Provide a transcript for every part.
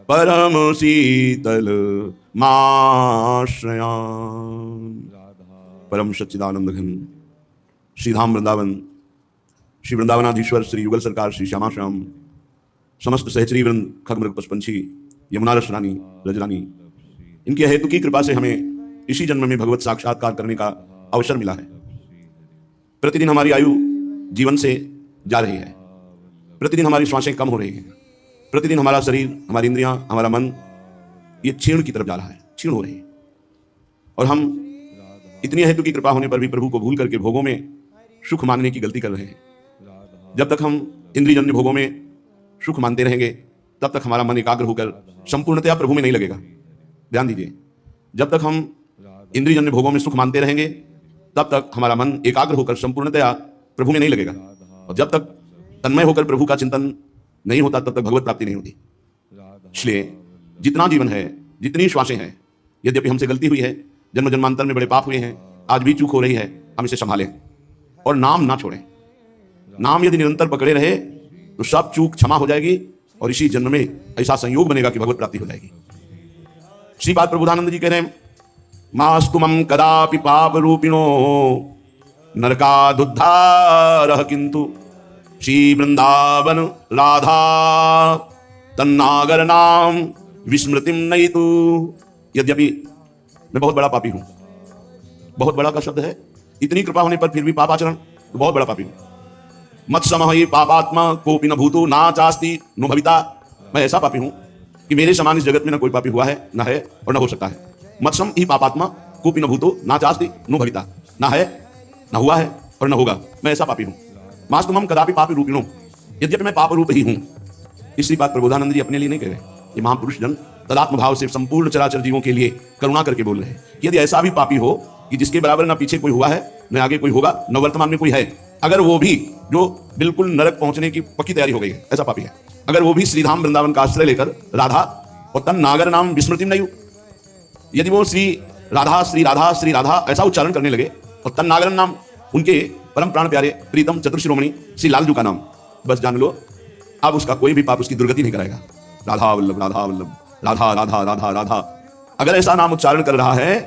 परम शीतल माश्रयाम। परम सच्चिदानंद घन श्री धाम वृंदावन, श्री वृंदावनाधीश्वर श्री युगल सरकार श्री श्यामा श्याम, समस्त सहचरी वृंद, खगमृग पशुपंछी, यमुना रस रानी, रजरानी, इनकी हेतु की कृपा से हमें इसी जन्म में भगवत साक्षात्कार करने का अवसर मिला है। प्रतिदिन हमारी आयु जीवन से जा रही है, प्रतिदिन हमारी श्वासें कम हो रही हैं, प्रतिदिन हमारा शरीर, हमारी इंद्रियां, हमारा मन ये क्षीण की तरफ जा रहा है, क्षीण हो रही है। और हम इतनी हेतु की कृपा होने पर भी प्रभु को भूल करके भोगों में सुख मांगने की गलती कर रहे हैं। जब तक हम इंद्रियजन्य भोगों में सुख मानते रहेंगे तब तक हमारा मन एकाग्र होकर संपूर्णतया प्रभु में नहीं लगेगा। ध्यान दीजिए, जब तक हम इंद्रियजन्य भोगों में सुख मानते रहेंगे तब तक हमारा मन एकाग्र होकर संपूर्णतया प्रभु में नहीं लगेगा। और जब तक तन्मय होकर प्रभु का चिंतन नहीं होता तब तक भगवत प्राप्ति नहीं होती। इसलिए जितना जीवन है, जितनी श्वासें हैं, यद्यपि हमसे गलती हुई है, जन्म जन्मांतर में बड़े पाप हुए हैं, आज भी चूक हो रही है, हम इसे संभालें और नाम ना छोड़ें। नाम यदि निरंतर पकड़े रहे तो सब चूक क्षमा हो जाएगी और इसी जन्म में ऐसा संयोग बनेगा कि भगवत प्राप्ति हो जाएगी। श्रीपाद प्रबोधानंद जी कह रहे हैं, मास्तुमं कदापि पाप रूपिणो नरकादुद्धारः किंतु श्री वृंदावन राधा तन्नागर नाम विस्मृतिम नयितु। यद्यपि मैं बहुत बड़ा पापी हूं, बहुत बड़ा का शब्द है, इतनी कृपा होने पर फिर भी पापाचरण, तो बहुत बड़ा पापी हूं। मत्समः ही पापात्मा कोपि न भूतो ना चास्ति नो भविता। मैं ऐसा पापी हूं कि मेरे समान इस जगत में न कोई पापी हुआ है, न है और न हो सकता है। मत्सम ही पापात्मा कोपि न भूतो ना चास्ति नो भविता। ना है, न हुआ है और न होगा। मैं ऐसा पापी हूं। मास्तुमं कदापि पापी रूपिणो, यद्यपि मैं पाप रूप ही हूं। इसलिए बात प्रबोधानंद जी अपने लिए नहीं कह रहे, ये महापुरुष जन तदात्म भाव से संपूर्ण चराचर जीवों के लिए करुणा करके बोल रहे हैं कि यदि ऐसा भी पापी हो कि जिसके बराबर न पीछे कोई हुआ है, न आगे कोई होगा, न वर्तमान में कोई है, अगर वो भी जो बिल्कुल नरक पहुंचने की पक्की तैयारी हो गई है, ऐसा पापी है, अगर वो भी श्रीधाम वृंदावन का आश्रय लेकर राधा और तन नागर नाम विस्मृतिम नहीं, यदि वो श्री राधा श्री राधा श्री राधा ऐसा उच्चारण करने लगे और तन नागर नाम उनके परम प्राण प्यारे प्रीतम चतुर्शिरोमणि श्री लालजू का नाम, बस जान लो अब उसका कोई भी पाप उसकी दुर्गति नहीं कराएगा। राधा वल्लभ राधा वल्लभ, राधा राधा राधा राधा, अगर ऐसा नाम उच्चारण कर रहा है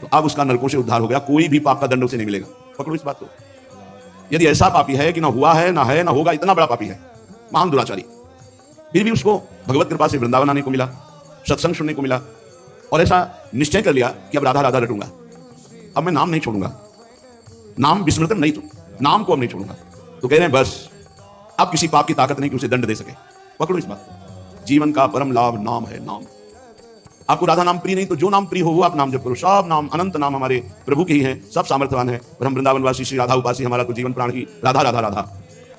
तो अब उसका नरकों से उद्धार हो गया, कोई भी पाप का दंड उसे नहीं मिलेगा। पकड़ो इस बात को। यदि ऐसा पापी है कि ना हुआ है, ना है, ना होगा, इतना बड़ा पापी है, महान दुराचारी, फिर भी उसको भगवत कृपा से वृंदावन आने को मिला, सत्संग सुनने को मिला और ऐसा निश्चय कर लिया कि अब राधा राधा रटूंगा, अब मैं नाम नहीं छोड़ूंगा, नाम विस्मृतम नहीं, तो नाम को अब नहीं छोड़ूंगा। तो कह रहे हैं बस अब किसी पाप की ताकत नहीं कि उसे दंड दे सके। पकड़ो इस बात को। जीवन का परम लाभ नाम है। नाम, आपको राधा नाम प्रिय नहीं तो जो नाम प्रिय हो वो आप नाम जप करो। सब नाम, अनंत नाम हमारे प्रभु के ही हैं, सब सामर्थ्यवान है। और हम वृंदावनवासी श्री राधा उपासी, हमारा तो जीवन प्राण ही राधा राधा राधा।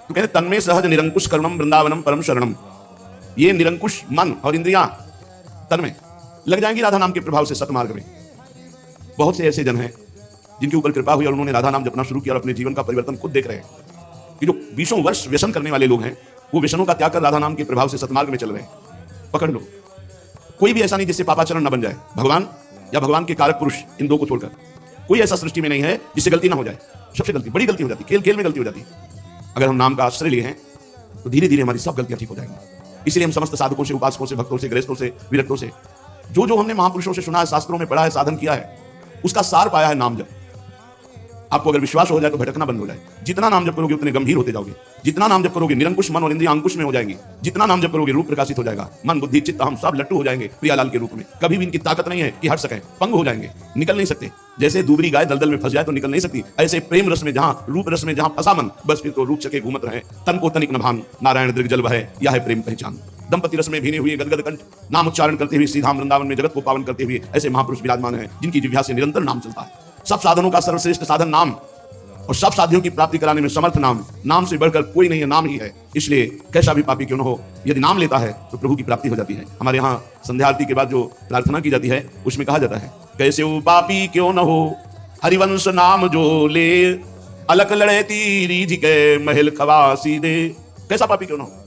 तो कहते तन्मे सहज निरंकुश कर्मम वृंदावनम परम शरणम। ये निरंकुश मन और इंद्रियां तन में लग जाएंगी राधा नाम के प्रभाव से सतमार्ग में। बहुत से ऐसे जन हैं जिनके ऊपर कृपा हुई और उन्होंने राधा नाम जपना शुरू किया और अपने जीवन का परिवर्तन खुद देख रहे हैं कि जो 20 वर्ष व्यसन करने वाले लोग हैं वो व्यसनों का त्याग कर राधा नाम के प्रभाव से सतमार्ग में चल रहे हैं। पकड़ लो, कोई भी ऐसा नहीं जिससे पापाचरण न बन जाए। भगवान या भगवान के कारक पुरुष, इन दो को छोड़कर कोई ऐसा सृष्टि में नहीं है जिससे गलती ना हो जाए। सबसे गलती, बड़ी गलती हो जाती है, खेल खेल में गलती हो जाती है। अगर हम नाम का आश्रय लिए हैं तो धीरे धीरे हमारी सब गलतियां ठीक हो जाएंगी। इसलिए हम समस्त साधकों से, उपासकों से, भक्तों से, गृहस्थों से, विरक्तों से, जो जो हमने महापुरुषों से सुना है, शास्त्रों में पढ़ा है, साधन किया है, उसका सार पाया है नाम जप। आपको अगर विश्वास हो जाए तो भटकना बंद हो जाए। जितना नाम जप करोगे उतने गंभीर होते जाओगे। जितना नाम जप करोगे निरंकुश मन और इंद्रियां अंकुश में हो जाएंगी। जितना नाम जप करोगे रूप प्रकाशित हो जाएगा। मन बुद्धि चित्त हम सब लट्टू हो जाएंगे प्रियालाल के रूप में। कभी भी इनकी ताकत नहीं है कि हट सके, पंग हो जाएंगे, निकल नहीं सकते। जैसे दूबरी गाय दलदल में फंस जाए तो निकल नहीं सकती, ऐसे प्रेम रस में जहाँ, रूप रस में जहाँ फंसा मन, बस फिर तो रूप चके घूमत रहे। तन को तनिक न भान, नारायण दृग जल बहे, यह है प्रेम पहचान। दंपति रस में भीने हुए गदगद कंठ नाम उच्चारण करते हुए श्रीधाम वृंदावन में जगत को पावन करते हुए ऐसे महापुरुष विराजमान हैं जिनकी जिह्वा से निरंतर नाम चलता है। सब साधनों का सर्वश्रेष्ठ साधन नाम और सब साधियों की प्राप्ति कराने में समर्थ नाम। नाम से बढ़कर कोई नहीं है, नाम ही है। इसलिए कैसा भी पापी क्यों न हो, यदि नाम लेता है तो प्रभु की प्राप्ति हो जाती है। हमारे यहाँ संध्या आरती के बाद जो प्रार्थना की जाती है उसमें कहा जाता है, कैसे वो पापी क्यों न हो हरिवंश नाम जो ले, अलक लड़े तीरी जी के महल खवासी दे। कैसा पापी क्यों न हो,